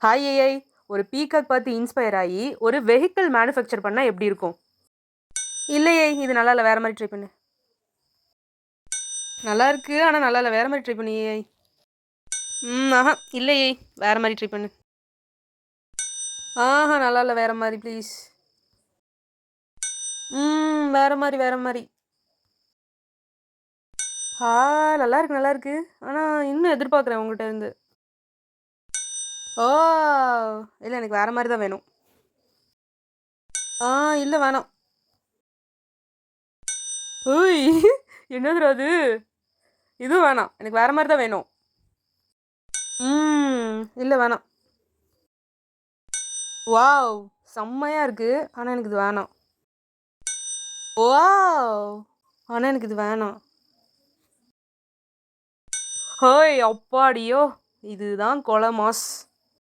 Hi AI, ஒரு peacock பார்த்து inspire ஆகி ஒரு வெஹிக்கிள் மேனுஃபேக்சர் பண்ணா எப்படி இருக்கும்? இல்லையே, இது நல்லா இல்ல, வேற மாதிரி ட்ரை பண்ணு. நல்லா இருக்கு, ஆனா நல்லா இல்ல, வேற மாதிரி ட்ரை பண்ணு ஏஐ. ஆஹா, இல்லையே, வேற மாதிரி ட்ரை பண்ணு. ஆஹா, நல்லா இல்ல, வேற மாதிரி ப்ளீஸ். வேற மாதிரி வேற மாதிரி. நல்லா இருக்கு நல்லா இருக்கு, ஆனா இன்னும் எதிர்பார்க்குறேன் உங்ககிட்ட இருந்து. ஓ, இல்லை எனக்கு வேற மாதிரி தான் வேணும். இல்லை வேணாம். ஓய், என்னதுடா அது? இதுவும் வேணாம், எனக்கு வேற மாதிரி தான் வேணும். இல்லை வேணாம். வாவ், செம்மையா இருக்கு, ஆனா எனக்கு இது வேணாம். வாவ், ஆனா எனக்கு இது வேணாம். ஹோய் அப்பாடியோ, இதுதான் கொலை மாஸ்.